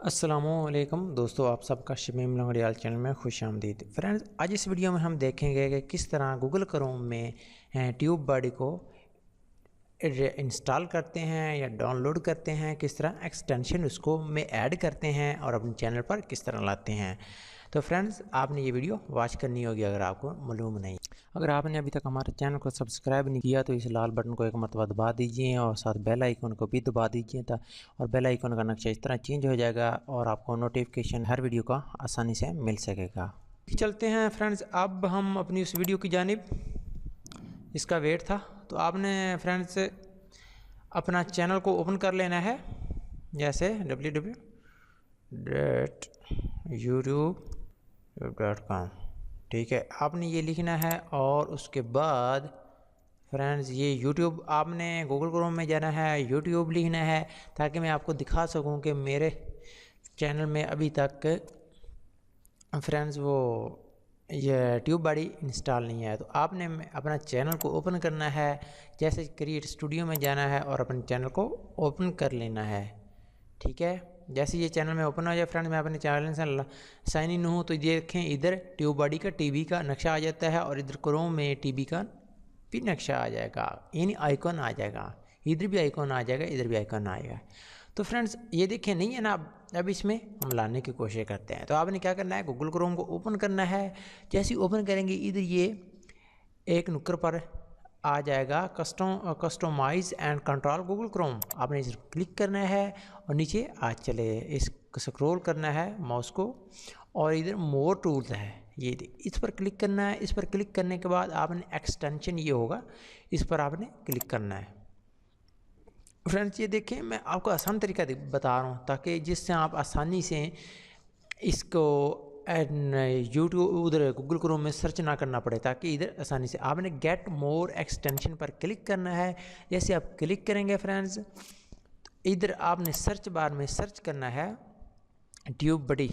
अस्सलामुअलैकुम दोस्तों, आप सबका शमीम लंगड़ियाल चैनल में खुश आमदीद। फ्रेंड्स, आज इस वीडियो में हम देखेंगे कि किस तरह गूगल क्रोम में ट्यूब बडी को इंस्टॉल करते हैं या डाउनलोड करते हैं, किस तरह एक्सटेंशन उसको में ऐड करते हैं और अपने चैनल पर किस तरह लाते हैं। तो फ्रेंड्स, आपने ये वीडियो वॉच करनी होगी अगर आपको मालूम नहीं। अगर आपने अभी तक हमारे चैनल को सब्सक्राइब नहीं किया तो इस लाल बटन को एक मरतबा दबा दीजिए और साथ बेल आइकन को भी दबा दीजिए और बेल आइकन का नक्शा इस तरह चेंज हो जाएगा और आपको नोटिफिकेशन हर वीडियो का आसानी से मिल सकेगा। चलते हैं फ्रेंड्स, अब हम अपनी उस वीडियो की जानिब। इसका वेट था तो आपने फ्रेंड्स अपना चैनल को ओपन कर लेना है, जैसे www.youtube.com। ठीक है, आपने ये लिखना है और उसके बाद फ्रेंड्स ये YouTube आपने गूगल क्रोम में जाना है, YouTube लिखना है ताकि मैं आपको दिखा सकूं कि मेरे चैनल में अभी तक फ्रेंड्स वो ये ट्यूब बडी इंस्टॉल नहीं है। तो आपने अपना चैनल को ओपन करना है, जैसे क्रिएट स्टूडियो में जाना है और अपने चैनल को ओपन कर लेना है। ठीक है, जैसे ये चैनल में ओपन हो जाए फ्रेंड, मैं अपने चैनल से साइन इन हूँ तो ये देखें इधर ट्यूब बडी का टीवी का नक्शा आ जाता है और इधर क्रोम में टीवी का भी नक्शा आ जाएगा, यानी आइकॉन आ जाएगा। इधर भी आइकॉन आ जाएगा, इधर भी आइकॉन आएगा। तो फ्रेंड्स ये देखें नहीं है ना, अब इसमें हम लाने की कोशिश करते हैं। तो आपने क्या करना है, गूगल क्रोम को ओपन करना है। जैसे ही ओपन करेंगे इधर ये एक नुक्कर पर आ जाएगा customize and control Google Chrome. आपने इस पर क्लिक करना है और नीचे आ चले इस स्क्रॉल करना है माउस को और इधर मोर टूल्स है, ये इस पर क्लिक करना है। इस पर क्लिक करने के बाद आपने एक्सटेंशन ये होगा, इस पर आपने क्लिक करना है। फ्रेंड्स ये देखें, मैं आपको आसान तरीका बता रहा हूँ ताकि जिससे आप आसानी से इसको यूट्यूब उधर गूगल क्रोम में सर्च ना करना पड़े, ताकि इधर आसानी से आपने गेट मोर एक्सटेंशन पर क्लिक करना है। जैसे आप क्लिक करेंगे फ्रेंड्स, इधर आपने सर्च बार में सर्च करना है ट्यूब बडी।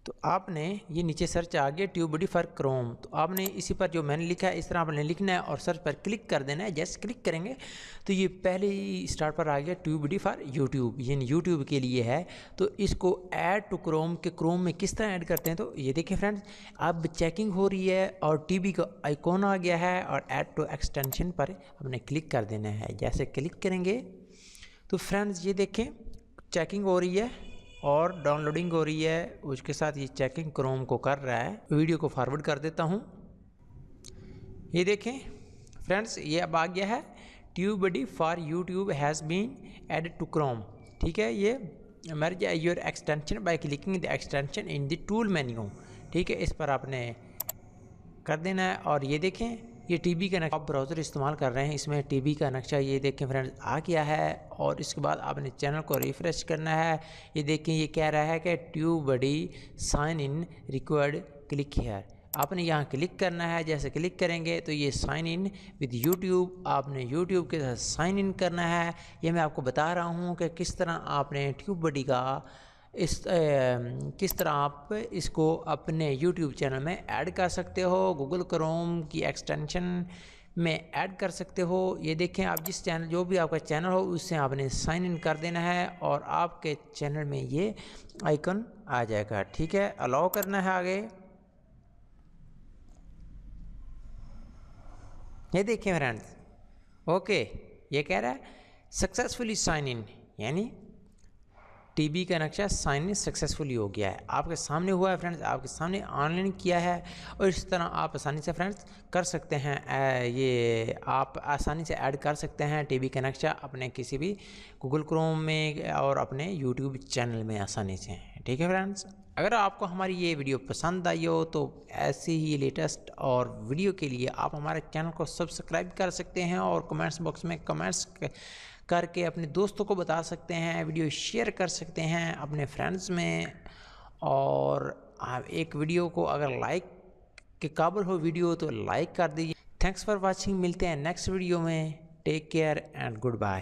तो आपने ये नीचे सर्च आ गया ट्यूब बडी फॉर क्रोम, तो आपने इसी पर जो मैंने लिखा है इस तरह आपने लिखना है और सर्च पर क्लिक कर देना है। जैसे क्लिक करेंगे तो ये पहले ही स्टार्ट पर आ गया ट्यूब बडी फॉर यूट्यूब, यानी यूट्यूब के लिए है। तो इसको ऐड टू क्रोम के क्रोम में किस तरह ऐड करते हैं, तो ये देखिए फ्रेंड्स, अब चेकिंग हो रही है और टीवी का आइकॉन आ गया है और ऐड टू एक्सटेंशन पर आपने क्लिक कर देना है। जैसे क्लिक करेंगे तो फ्रेंड्स ये देखें चेकिंग हो रही है और डाउनलोडिंग हो रही है, उसके साथ ये चेकिंग क्रोम को कर रहा है। वीडियो को फॉरवर्ड कर देता हूँ। ये देखें फ्रेंड्स, ये अब आ गया है tube buddy for YouTube has been added to Chrome. ठीक है, ये merge your extension by clicking the extension in the tool menu. ठीक है, इस पर आपने कर देना है। और ये देखें ये टीवी का नक्शा, आप ब्राउज़र इस्तेमाल कर रहे हैं, इसमें टीवी का नक्शा ये देखें फ्रेंड्स आ गया है। और इसके बाद आपने चैनल को रिफ्रेश करना है। ये देखें ये कह रहा है कि tube buddy sign in required click here. आपने यहाँ क्लिक करना है। जैसे क्लिक करेंगे तो ये साइन इन विद यूट्यूब, आपने यूट्यूब के साथ साइन इन करना है। ये मैं आपको बता रहा हूँ कि किस तरह आपने ट्यूब बडी का किस तरह आप इसको अपने YouTube चैनल में ऐड कर सकते हो, गूगल क्रोम की एक्सटेंशन में ऐड कर सकते हो। ये देखें, आप जिस चैनल जो भी आपका चैनल हो उससे आपने साइन इन कर देना है और आपके चैनल में ये आइकन आ जाएगा। ठीक है, अलाउ करना है आगे। ये देखें फ्रेंड्स, ओके, ये कह रहा है सक्सेसफुली साइन इन, यानी टीवी का नक्शा साइन इन सक्सेसफुली हो गया है। आपके सामने हुआ है फ्रेंड्स, आपके सामने ऑनलाइन किया है। और इस तरह आप आसानी से फ्रेंड्स कर सकते हैं, ये आप आसानी से ऐड कर सकते हैं टीवी का नक्शा अपने किसी भी गूगल क्रोम में और अपने यूट्यूब चैनल में आसानी से। ठीक है फ्रेंड्स, अगर आपको हमारी ये वीडियो पसंद आई हो तो ऐसी ही लेटेस्ट और वीडियो के लिए आप हमारे चैनल को सब्सक्राइब कर सकते हैं और कमेंट्स बॉक्स में कमेंट्स करके अपने दोस्तों को बता सकते हैं, वीडियो शेयर कर सकते हैं अपने फ्रेंड्स में। और आप एक वीडियो को अगर लाइक के काबिल हो वीडियो तो लाइक कर दीजिए। थैंक्स फॉर वाचिंग, मिलते हैं नेक्स्ट वीडियो में। Take care and good bye.